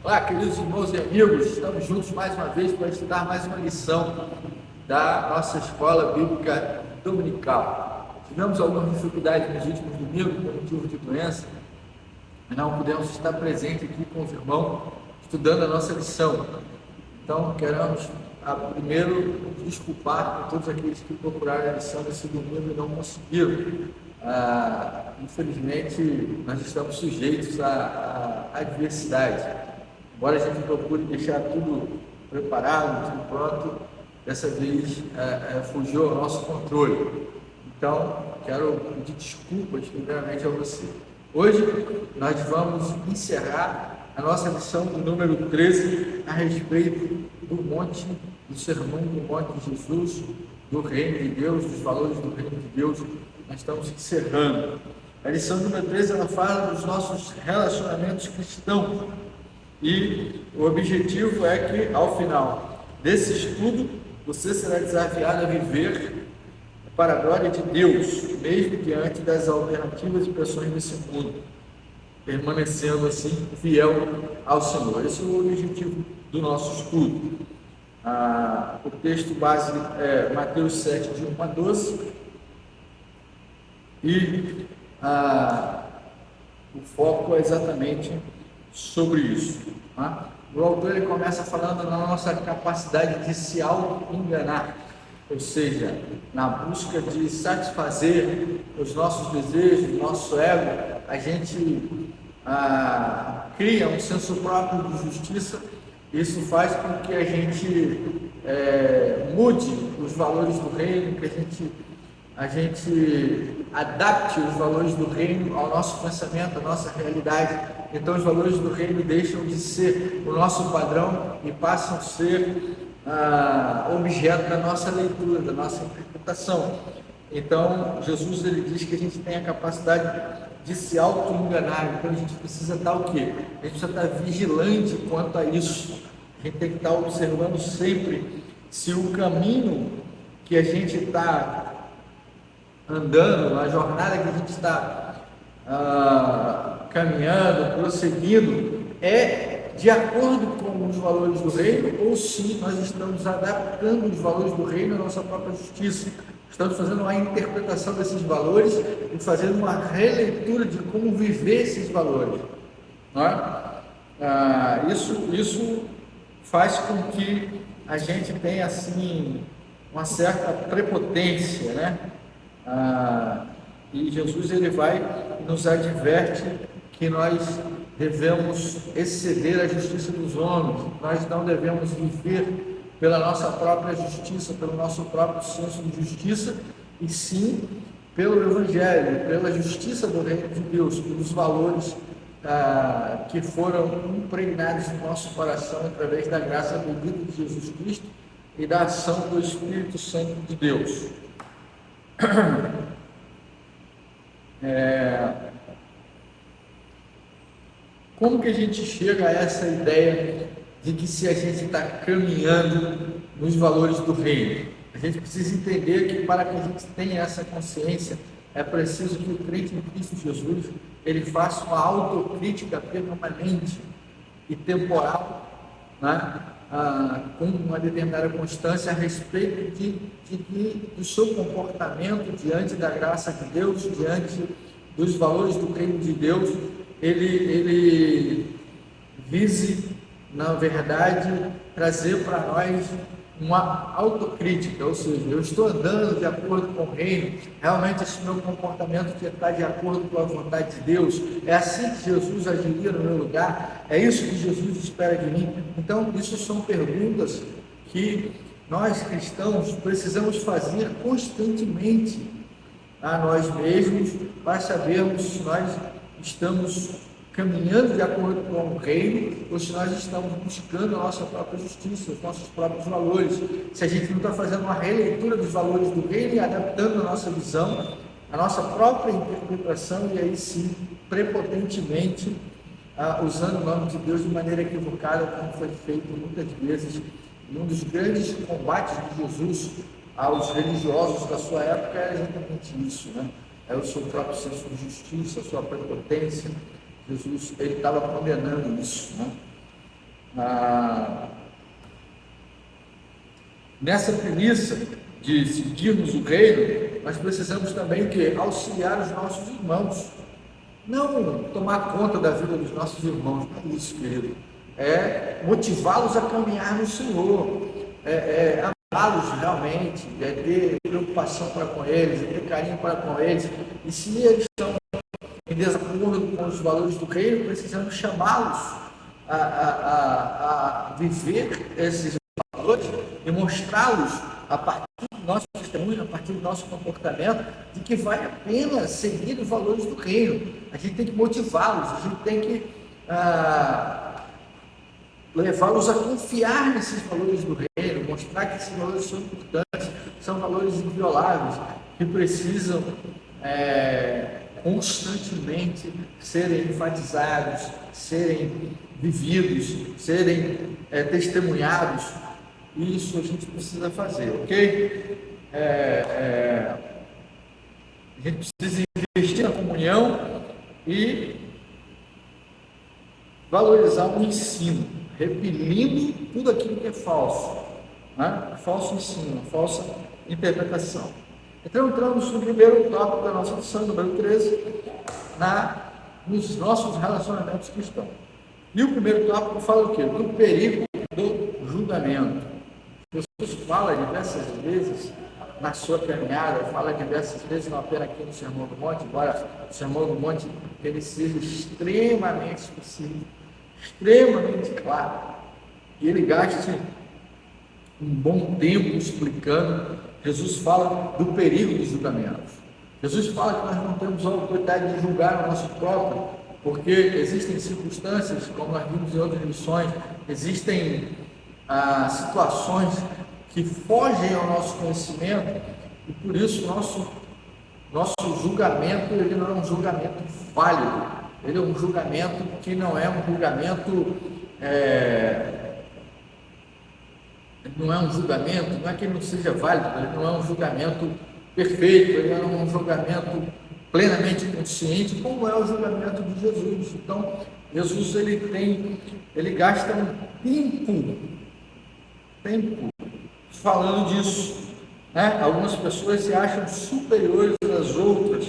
Olá, queridos irmãos e amigos, estamos juntos mais uma vez para estudar mais uma lição da nossa escola bíblica dominical. Tivemos algumas dificuldades nos últimos domingos por motivo de doença, mas não pudemos estar presentes aqui com os irmãos estudando a nossa lição. Então, queremos primeiro desculpar por todos aqueles que procuraram a lição desse domingo e não conseguiram. Infelizmente, nós estamos sujeitos à adversidade. Embora a gente procure deixar tudo preparado, tudo pronto, dessa vez fugiu ao nosso controle. Então, quero pedir desculpas primeiramente a você. Hoje, nós vamos encerrar a nossa lição do número 13 a respeito do sermão do Monte de Jesus, do Reino de Deus, dos valores do Reino de Deus. Nós estamos encerrando. A lição número 13, ela fala dos nossos relacionamentos cristãos. E o objetivo é que, ao final desse estudo, você será desafiado a viver para a glória de Deus, mesmo diante das alternativas e pressões desse mundo, permanecendo assim fiel ao Senhor. Esse é o objetivo do nosso estudo. O texto base é Mateus 7, de 1 a 12, e o foco é exatamente sobre isso. O autor ele começa falando na nossa capacidade de se auto-enganar, ou seja, na busca de satisfazer os nossos desejos, nosso ego, a gente cria um senso próprio de justiça. Isso faz com que a gente mude os valores do reino, que a gente adapte os valores do reino ao nosso pensamento, à nossa realidade. Então os valores do reino deixam de ser o nosso padrão e passam a ser objeto da nossa leitura, da nossa interpretação. Então Jesus ele diz que a gente tem a capacidade de se auto-enganar. Então a gente precisa estar o quê? A gente precisa estar vigilante quanto a isso. A gente tem que estar observando sempre se o caminho que a gente está andando, a jornada que a gente está caminhando, prosseguindo, é de acordo com os valores do reino, ou se nós estamos adaptando os valores do reino à nossa própria justiça. Estamos fazendo uma interpretação desses valores e fazendo uma releitura de como viver esses valores. Não é? Isso faz com que a gente tenha assim uma certa prepotência, né? E Jesus ele vai nos adverte que nós devemos exceder a justiça dos homens. Nós não devemos viver pela nossa própria justiça, pelo nosso próprio senso de justiça, e sim pelo Evangelho, pela justiça do Reino de Deus, pelos valores que foram impregnados no nosso coração através da graça bendita de Jesus Cristo e da ação do Espírito Santo de Deus. Como que a gente chega a essa ideia de que se a gente está caminhando nos valores do reino? A gente precisa entender que para que a gente tenha essa consciência, é preciso que o crente em Cristo Jesus, ele faça uma autocrítica permanente e temporal, né? Com uma determinada constância a respeito do seu comportamento diante da graça de Deus, diante dos valores do reino de Deus. Ele vise, na verdade, trazer para nós uma autocrítica, ou seja, eu estou andando de acordo com o reino, realmente esse meu comportamento está de acordo com a vontade de Deus, é assim que Jesus agiria no meu lugar, é isso que Jesus espera de mim. Então, isso são perguntas que nós cristãos precisamos fazer constantemente a nós mesmos, para sabermos se nós estamos caminhando de acordo com o reino, ou se nós estamos buscando a nossa própria justiça, os nossos próprios valores, se a gente não está fazendo uma releitura dos valores do reino e adaptando a nossa visão, a nossa própria interpretação, e aí sim, prepotentemente, usando o nome de Deus de maneira equivocada, como foi feito muitas vezes. E um dos grandes combates de Jesus aos religiosos da sua época era exatamente isso, né? É o seu próprio senso de justiça, a sua prepotência. Jesus ele estava condenando isso, né? nessa premissa de seguirmos o reino, nós precisamos também o quê? Auxiliar os nossos irmãos. Não tomar conta da vida dos nossos irmãos, não é isso, querido. É motivá-los a caminhar no Senhor, amá-los realmente, ter preocupação para com eles, ter carinho para com eles. E se eles estão em desacordo com os valores do reino, precisamos chamá-los a viver esses valores e mostrá-los a partir do nosso testemunho, a partir do nosso comportamento, de que vale a pena seguir os valores do reino. A gente tem que motivá-los, a gente tem que levá-los a confiar nesses valores do reino, mostrar que esses valores são importantes, são valores invioláveis, que precisam constantemente serem enfatizados, serem vividos, serem testemunhados. Isso a gente precisa fazer, ok? A gente precisa investir na comunhão e valorizar o ensino, repelindo tudo aquilo que é falso, né? Falso ensino, falsa interpretação. Então, entramos no primeiro tópico da nossa lição, número 13, nos nossos relacionamentos cristãos. E o primeiro tópico fala o quê? Do perigo do julgamento. Jesus fala diversas vezes na sua caminhada, fala diversas vezes, não apenas aqui no Sermão do Monte, embora o Sermão do Monte ele seja extremamente específico, extremamente claro, e ele gaste um bom tempo explicando. Jesus fala do perigo dos julgamentos. Jesus fala que nós não temos a autoridade de julgar o nosso próprio, porque existem circunstâncias, como nós vimos em outras lições, existem situações que fogem ao nosso conhecimento, e por isso nosso julgamento ele não é um julgamento válido, ele é um julgamento que não é um julgamento, não é que ele não seja válido, ele não é um julgamento perfeito, ele não é um julgamento plenamente consciente, como é o julgamento de Jesus. Então, Jesus ele gasta um tempo falando disso, né? Algumas pessoas se acham superiores às outras,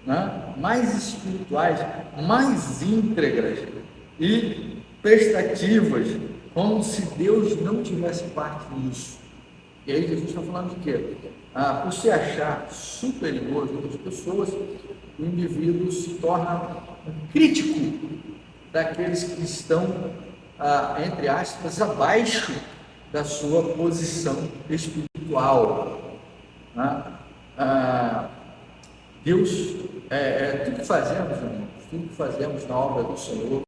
né? Mais espirituais, mais íntegras e prestativas, como se Deus não tivesse parte nisso. E aí Jesus está falando de quê? Por se achar superior às outras pessoas, o indivíduo se torna um crítico daqueles que estão, entre aspas, abaixo da sua posição espiritual, né? Deus, tudo que fazemos, irmãos, tudo que fazemos na obra do Senhor,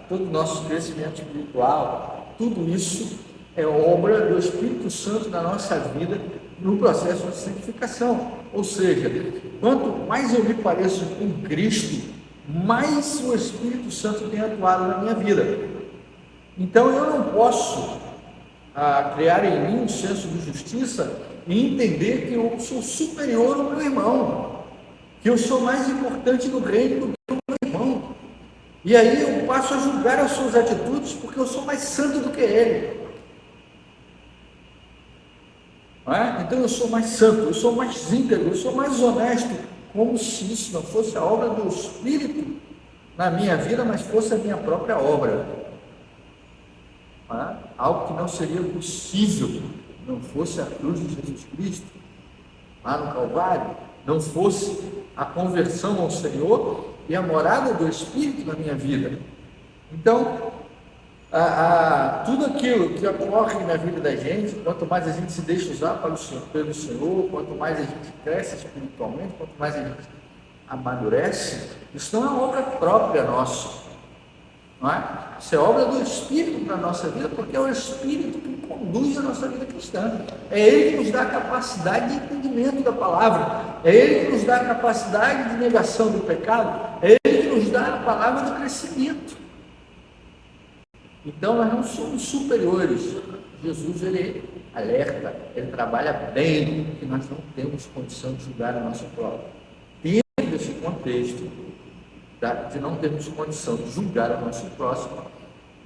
todo o nosso crescimento espiritual, tudo isso é obra do Espírito Santo na nossa vida no processo de santificação. Ou seja, quanto mais eu me pareço com Cristo, mais o Espírito Santo tem atuado na minha vida. Então eu não posso criar em mim um senso de justiça e entender que eu sou superior ao meu irmão, que eu sou mais importante no reino do que o meu irmão. E aí eu passo a julgar as suas atitudes porque eu sou mais santo do que ele. Não é? Então eu sou mais santo, eu sou mais íntegro, eu sou mais honesto, como se isso não fosse a obra do Espírito na minha vida, mas fosse a minha própria obra. Não é? Algo que não seria possível, não fosse a cruz de Jesus Cristo lá no Calvário, não fosse a conversão ao Senhor e a morada do Espírito na minha vida. Então, tudo aquilo que ocorre na vida da gente, quanto mais a gente se deixa usar pelo Senhor, quanto mais a gente cresce espiritualmente, quanto mais a gente amadurece, isso não é obra própria nossa, não é? Isso é obra do Espírito para a nossa vida, porque é o Espírito que conduz a nossa vida cristã. É Ele que nos dá a capacidade de entendimento da palavra, é Ele que nos dá a capacidade de negação do pecado, é Ele que nos dá a palavra de crescimento. Então nós não somos superiores. Jesus ele alerta, ele trabalha bem, que nós não temos condição de julgar a nossa própria. Dentro desse contexto de não termos condição de julgar o nosso próximo,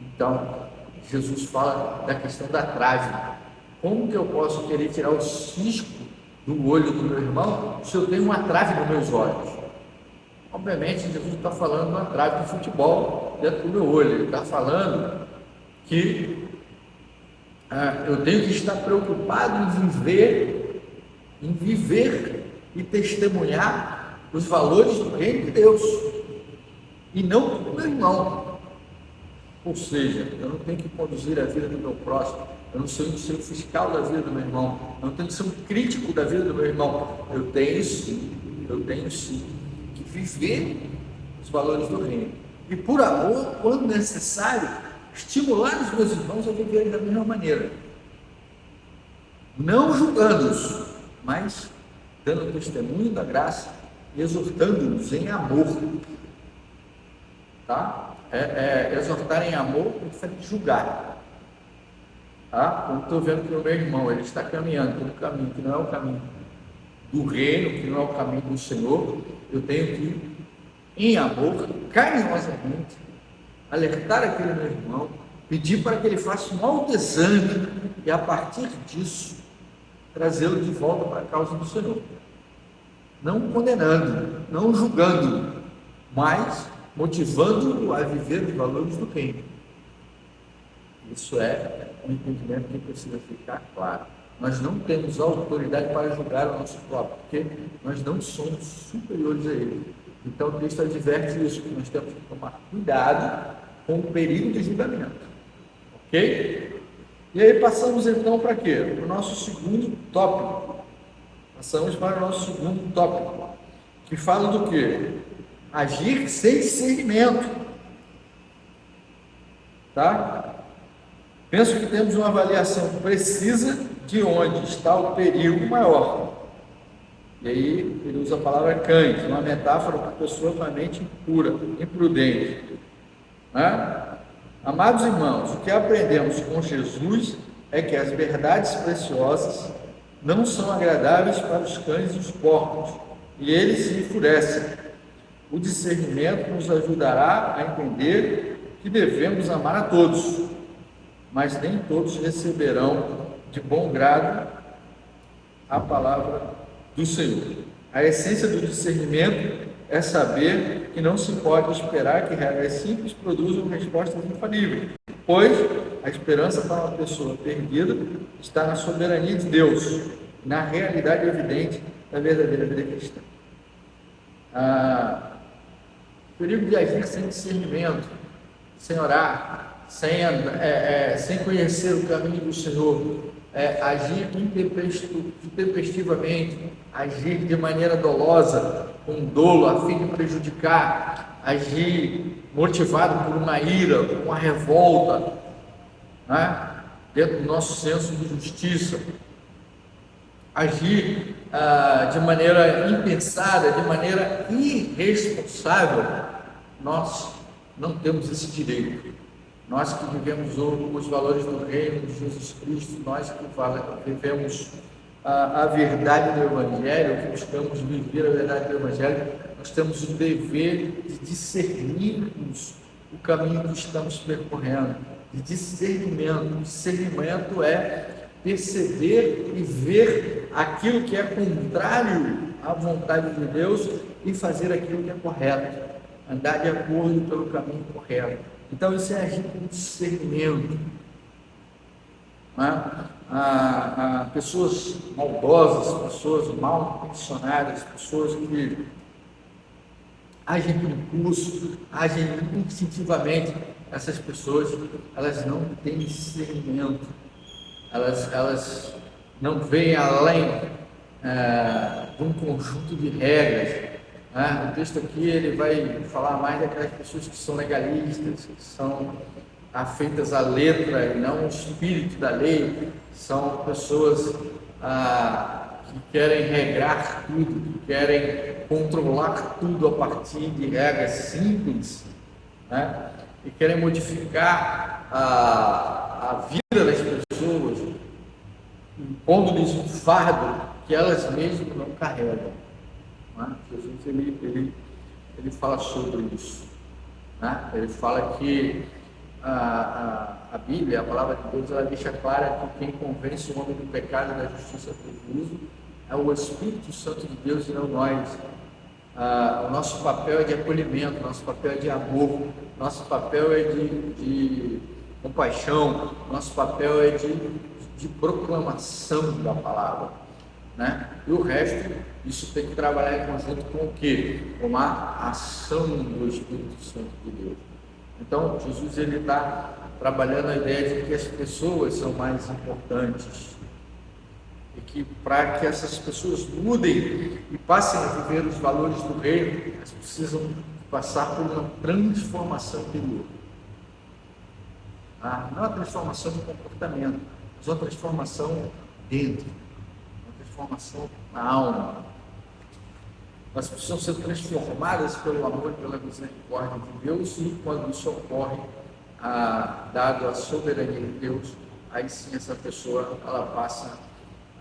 Então, Jesus fala da questão da trave. Como que eu posso querer tirar o cisco do olho do meu irmão se eu tenho uma trave nos meus olhos? Obviamente, Jesus está falando de uma trave de futebol dentro do meu olho. Ele está falando que eu tenho que estar preocupado em viver e testemunhar os valores do reino de Deus, e não do meu irmão. Ou seja, eu não tenho que conduzir a vida do meu próximo, eu não sou o fiscal da vida do meu irmão, eu não tenho que ser um crítico da vida do meu irmão. Eu tenho sim que viver os valores do reino, e por amor, quando necessário, estimular os meus irmãos a viverem da mesma maneira, não julgando-os, mas dando testemunho da graça e exortando-os em amor. Tá? Exortar em amor é diferente de julgar. Tá? Quando estou vendo que o meu irmão ele está caminhando por um caminho que não é o caminho do reino, que não é o caminho do Senhor, eu tenho que, em amor, carinhosamente, alertar aquele meu irmão, pedir para que ele faça um autoexame e, a partir disso, trazê-lo de volta para a causa do Senhor. Não condenando, não julgando, mas motivando-o a viver os valores do reino. Isso é um entendimento que precisa ficar claro. Nós não temos autoridade para julgar o nosso próprio, porque nós não somos superiores a ele. Então o texto adverte isso, que nós temos que tomar cuidado com o perigo de julgamento. Ok? E aí passamos então para quê? Para o nosso segundo tópico. Que fala do quê? Agir sem discernimento. Tá? Penso que temos uma avaliação precisa de onde está o perigo maior. E aí ele usa a palavra cães, uma metáfora para a pessoa com a mente impura, imprudente. Né? Amados irmãos, o que aprendemos com Jesus é que as verdades preciosas não são agradáveis para os cães e os porcos, e eles se enfurecem. O discernimento nos ajudará a entender que devemos amar a todos, mas nem todos receberão de bom grado a palavra do Senhor. A essência do discernimento é saber que não se pode esperar que regras simples produzam respostas infalíveis, pois a esperança para uma pessoa perdida está na soberania de Deus, na realidade evidente da verdadeira vida cristã. O perigo de agir sem discernimento, sem orar, sem conhecer o caminho do Senhor, agir intempestivamente, agir de maneira dolosa, com dolo, a fim de prejudicar, agir motivado por uma ira, por uma revolta, né? Dentro do nosso senso de justiça, agir de maneira impensada, de maneira irresponsável. Nós não temos esse direito. Nós que vivemos os valores do reino de Jesus Cristo, nós que vivemos a verdade do Evangelho, que buscamos viver a verdade do Evangelho, nós temos o dever de discernirmos o caminho que estamos percorrendo, de discernimento. Discernimento é perceber e ver aquilo que é contrário à vontade de Deus e fazer aquilo que é correto, andar de acordo pelo caminho correto. Então isso é agir com discernimento. Pessoas maldosas, pessoas mal intencionadas, pessoas que agem por impulso, agem instintivamente, essas pessoas, elas não têm discernimento, elas não veem além de um conjunto de regras. O texto aqui ele vai falar mais daquelas pessoas que são legalistas, que são afeitas à letra e não ao espírito da lei, são pessoas que querem regrar tudo, que querem controlar tudo a partir de regras simples, né? E querem modificar a vida das pessoas, impondo-lhes um fardo que elas mesmas não carregam. Jesus ele fala sobre isso, né? Ele fala que a Bíblia, a palavra de Deus, ela deixa clara que quem convence o homem do pecado e da justiça do juízo é o Espírito Santo de Deus e não nós. O nosso papel é de acolhimento, nosso papel é de amor, nosso papel é de compaixão, nosso papel é de proclamação da palavra, né? E o resto, isso tem que trabalhar em conjunto com o quê? Com a ação do Espírito Santo de Deus. Então, Jesus ele está trabalhando a ideia de que as pessoas são mais importantes e que para que essas pessoas mudem e passem a viver os valores do reino, elas precisam passar por uma transformação interior. Não uma transformação de comportamento, mas uma transformação dentro, uma transformação na alma. Elas precisam ser transformadas pelo amor e pela misericórdia de Deus, e quando isso ocorre, dado a soberania de Deus, aí sim essa pessoa ela passa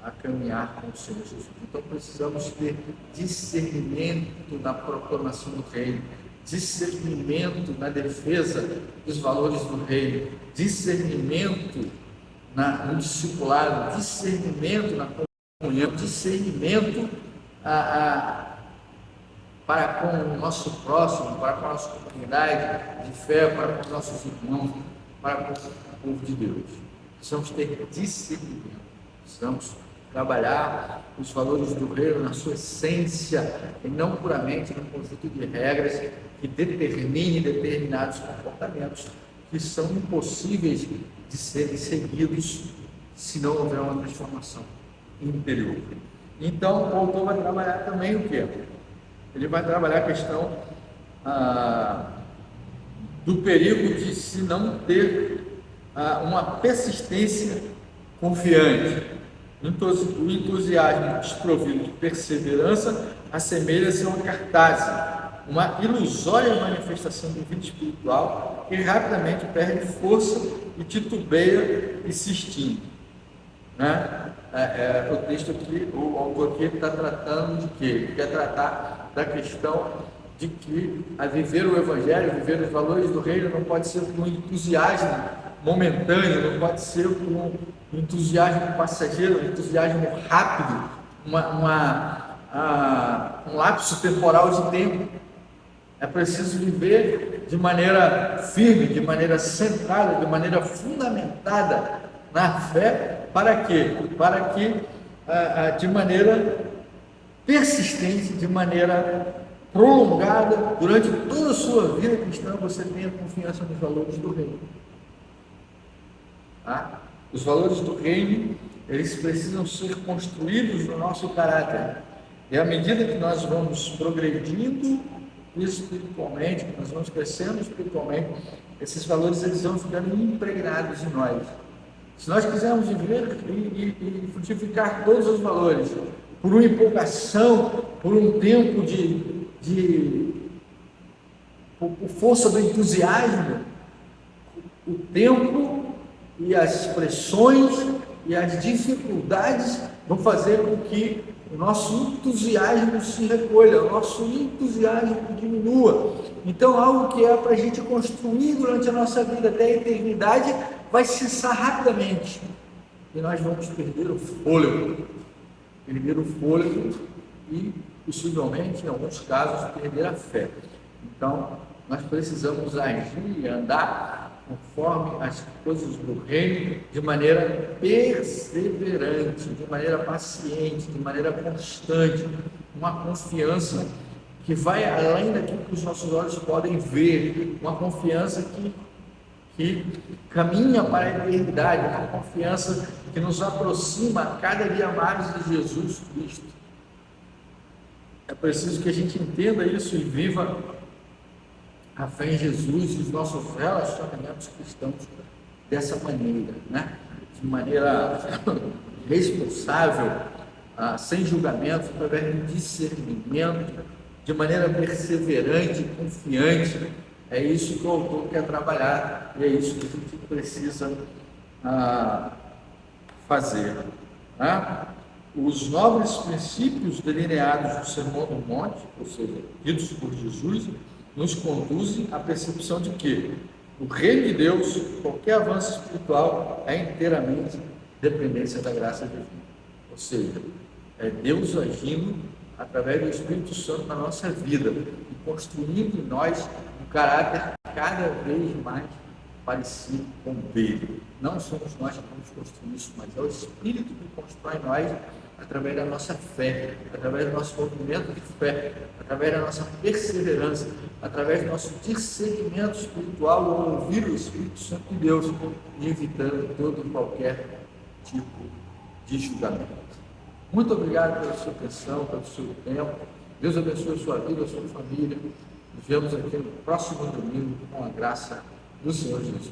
a caminhar com o Senhor Jesus. Então precisamos ter discernimento na proclamação do reino, discernimento na defesa dos valores do reino, discernimento no discipulado, discernimento na comunhão, discernimento para com o nosso próximo, para com a nossa comunidade de fé, para com os nossos irmãos, para com o povo de Deus. Precisamos ter discernimento, precisamos trabalhar os valores do reino na sua essência e não puramente num conjunto de regras que determine determinados comportamentos que são impossíveis de serem seguidos se não houver uma transformação interior. Então, o autor vai trabalhar também o quê? Ele vai trabalhar a questão do perigo de se não ter uma persistência confiante. O entusiasmo desprovido de perseverança assemelha-se a uma cartaz, uma ilusória manifestação de vida espiritual que rapidamente perde força e titubeia e se extingue. Né? O texto aqui, o autor aqui está tratando de quê? Ele quer tratar da questão de que a viver o Evangelho, viver os valores do reino não pode ser com entusiasmo momentâneo, não pode ser com entusiasmo passageiro, um entusiasmo rápido, um lapso temporal de tempo. É preciso viver de maneira firme, de maneira centrada, de maneira fundamentada na fé. Para quê? Para que de maneira persistente, de maneira prolongada, durante toda a sua vida cristã, você tenha confiança nos valores do reino. Os valores do reino, eles precisam ser construídos no nosso caráter. E à medida que nós vamos progredindo espiritualmente, que nós vamos crescendo espiritualmente, esses valores eles vão ficando impregnados em nós. Se nós quisermos viver e frutificar todos os valores, por uma empolgação, por um tempo por força do entusiasmo, o tempo e as pressões e as dificuldades vão fazer com que o nosso entusiasmo se recolha, o nosso entusiasmo diminua. Então, algo que é para a gente construir durante a nossa vida até a eternidade vai cessar rapidamente e nós vamos perder o fôlego e, possivelmente, em alguns casos, perder a fé. Então, nós precisamos agir e andar conforme as coisas do reino, de maneira perseverante, de maneira paciente, de maneira constante, uma confiança que vai além daquilo que os nossos olhos podem ver, uma confiança que caminha para a eternidade, uma confiança que nos aproxima cada dia mais de Jesus Cristo. É preciso que a gente entenda isso e viva a fé em Jesus e os nossos relacionamentos cristãos dessa maneira, né? De maneira responsável, sem julgamento, através de discernimento, de maneira perseverante e confiante. É isso que o autor quer trabalhar e é isso que a gente precisa fazer. Né? Os nobres princípios delineados no Sermão do Monte, ou seja, ditos por Jesus, nos conduzem à percepção de quê? O reino de Deus, qualquer avanço espiritual é inteiramente dependência da graça divina. Ou seja, é Deus agindo através do Espírito Santo na nossa vida e construindo em nós um caráter cada vez mais parecido com dele. Não somos nós que vamos construir isso, mas é o Espírito que constrói em nós através da nossa fé, através do nosso movimento de fé, através da nossa perseverança, através do nosso discernimento espiritual ao ouvir o Espírito Santo de Deus e evitando todo e qualquer tipo de julgamento. Muito obrigado pela sua atenção, pelo seu tempo. Deus abençoe a sua vida, a sua família. Nos vemos aqui no próximo domingo com a graça do Senhor Jesus.